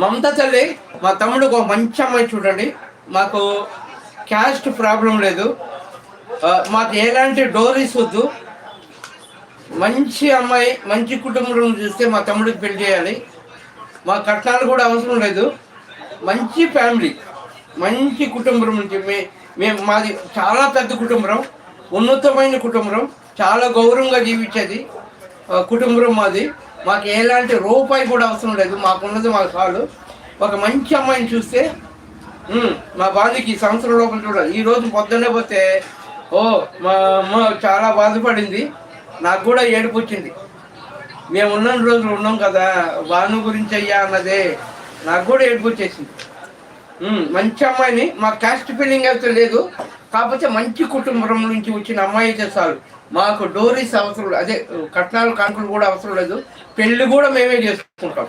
మమతా తల్లి మా తమ్ముడు ఒక మంచి అమ్మాయి చూడండి. మాకు క్యాస్ట్ ప్రాబ్లం లేదు, మాకు ఎలాంటి డోరీస్ వద్దు. మంచి అమ్మాయి, మంచి కుటుంబం చూస్తే మా తమ్ముడికి పెళ్లి చేయాలి. మా కట్నాలు కూడా అవసరం లేదు. మంచి ఫ్యామిలీ, మంచి కుటుంబం నుంచి మేము మాది చాలా పెద్ద కుటుంబం, ఉన్నతమైన కుటుంబం, చాలా గౌరవంగా జీవించేది కుటుంబం మాది. మాకు ఎలాంటి రూపాయి కూడా అవసరం లేదు, మాకున్నది మాకు చాలు. ఒక మంచి అమ్మాయిని చూస్తే మా బాధకి సంవత్సరం లోపల చూడాలి. ఈరోజు పొద్దున్నే పోతే మా అమ్మ చాలా బాధపడింది, నాకు కూడా ఏడుపు వచ్చింది. మేము ఉన్న రోజులు ఉన్నాం కదా, భాను గురించి అయ్యా అన్నదే నాకు కూడా ఏడుపు వచ్చేసింది. మంచి అమ్మాయిని, మా క్యాస్ట్ ఫీలింగ్ అయితే లేదు, కాకపోతే మంచి కుటుంబం నుంచి వచ్చిన అమ్మాయి అయితే చాలు. మాకు డోరీస్ అవసరం, అదే కట్నాలు కానుకలు కూడా అవసరం లేదు. పెళ్ళి కూడా మేమే చేసుకుంటాం.